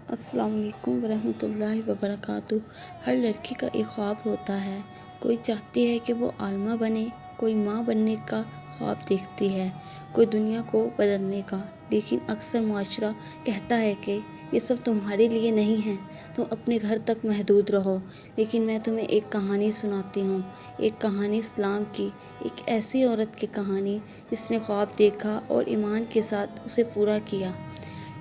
السلام علیکم ورحمۃ اللہ وبرکاتہ۔ ہر لڑکی کا ایک خواب ہوتا ہے۔ کوئی چاہتی ہے کہ وہ عالمہ بنے، کوئی ماں بننے کا خواب دیکھتی ہے، کوئی دنیا کو بدلنے کا، لیکن اکثر معاشرہ کہتا ہے کہ یہ سب تمہارے لیے نہیں ہے، تم اپنے گھر تک محدود رہو۔ لیکن میں تمہیں ایک کہانی سناتی ہوں، ایک کہانی اسلام کی، ایک ایسی عورت کی کہانی جس نے خواب دیکھا اور ایمان کے ساتھ اسے پورا کیا۔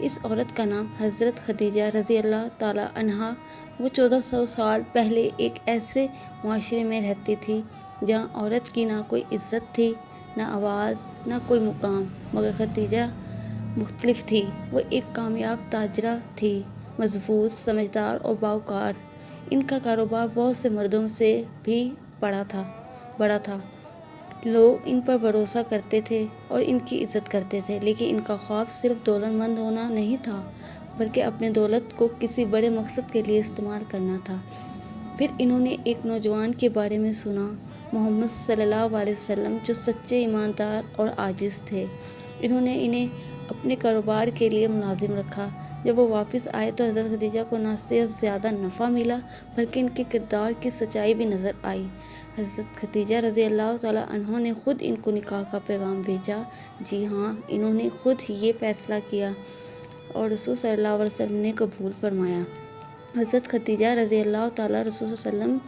اس عورت کا نام حضرت خدیجہ رضی اللہ تعالیٰ عنہا۔ وہ 1400 سال پہلے ایک ایسے معاشرے میں رہتی تھی جہاں عورت کی نہ کوئی عزت تھی، نہ آواز، نہ کوئی مقام، مگر خدیجہ مختلف تھی۔ وہ ایک کامیاب تاجرہ تھی، مضبوط، سمجھدار اور باوقار۔ ان کا کاروبار بہت سے مردوں سے بھی بڑا تھا۔ لوگ ان پر بھروسہ کرتے تھے اور ان کی عزت کرتے تھے، لیکن ان کا خواب صرف دولت مند ہونا نہیں تھا، بلکہ اپنے دولت کو کسی بڑے مقصد کے لیے استعمال کرنا تھا۔ پھر انہوں نے ایک نوجوان کے بارے میں سنا، محمد صلی اللہ علیہ وسلم، جو سچے، ایماندار اور عاجز تھے۔ انہوں نے انہیں اپنے کاروبار کے لیے ملازم رکھا۔ جب وہ واپس آئے تو حضرت خدیجہ کو نہ صرف زیادہ نفع ملا، بلکہ ان کے کردار کی سچائی بھی نظر آئی۔ حضرت خدیجہ رضی اللہ تعالیٰ عنہا نے خود ان کو نکاح کا پیغام بھیجا۔ جی ہاں، انہوں نے خود ہی یہ فیصلہ کیا اور رسول صلی اللہ علیہ وسلم نے قبول فرمایا۔ حضرت خدیجہ رضی اللہ تعالیٰ رسول صلی اللہ علیہ وسلم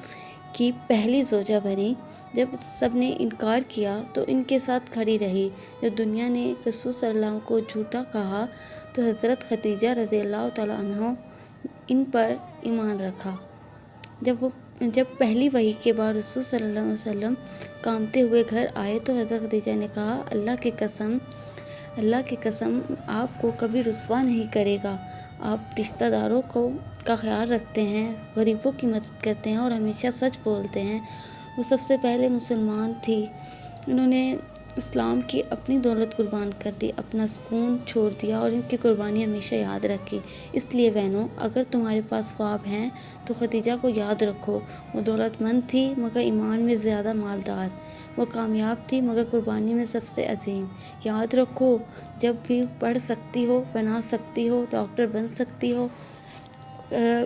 کی پہلی زوجہ بنی۔ جب سب نے انکار کیا تو ان کے ساتھ کھڑی رہی۔ جب دنیا نے رسول صلی اللہ علیہ وسلم کو جھوٹا کہا تو حضرت خدیجہ رضی اللہ تعالیٰ عنہا ان پر ایمان رکھا۔ جب پہلی وحی کے بعد رسول صلی اللہ علیہ وسلم کانپتے ہوئے گھر آئے تو حضرت خدیجہ نے کہا، اللہ کی قسم آپ کو کبھی رسوا نہیں کرے گا۔ آپ رشتہ داروں کا خیال رکھتے ہیں، غریبوں کی مدد کرتے ہیں اور ہمیشہ سچ بولتے ہیں۔ وہ سب سے پہلے مسلمان تھی۔ انہوں نے اسلام کی اپنی دولت قربان کر دی، اپنا سکون چھوڑ دیا اور ان کی قربانی ہمیشہ یاد رکھی۔ اس لیے بہنوں، اگر تمہارے پاس خواب ہیں تو خدیجہ کو یاد رکھو۔ وہ دولت مند تھی مگر ایمان میں زیادہ مالدار۔ وہ کامیاب تھی مگر قربانی میں سب سے عظیم۔ یاد رکھو، جب بھی پڑھ سکتی ہو، بنا سکتی ہو، ڈاکٹر بن سکتی ہو،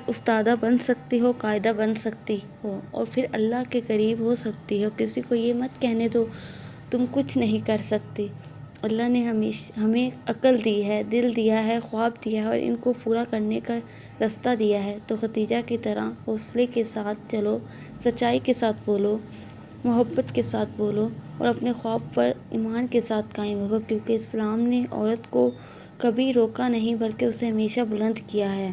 استاذہ بن سکتی ہو، قائدہ بن سکتی ہو اور پھر اللہ کے قریب ہو سکتی ہو۔ کسی کو یہ مت کہنے دو تم کچھ نہیں کر سکتی۔ اللہ نے ہمیں عقل دی ہے، دل دیا ہے، خواب دیا ہے اور ان کو پورا کرنے کا راستہ دیا ہے۔ تو خدیجہ کی طرح حوصلے کے ساتھ چلو، سچائی کے ساتھ بولو، محبت کے ساتھ بولو اور اپنے خواب پر ایمان کے ساتھ قائم رہو، کیونکہ اسلام نے عورت کو کبھی روکا نہیں بلکہ اسے ہمیشہ بلند کیا ہے۔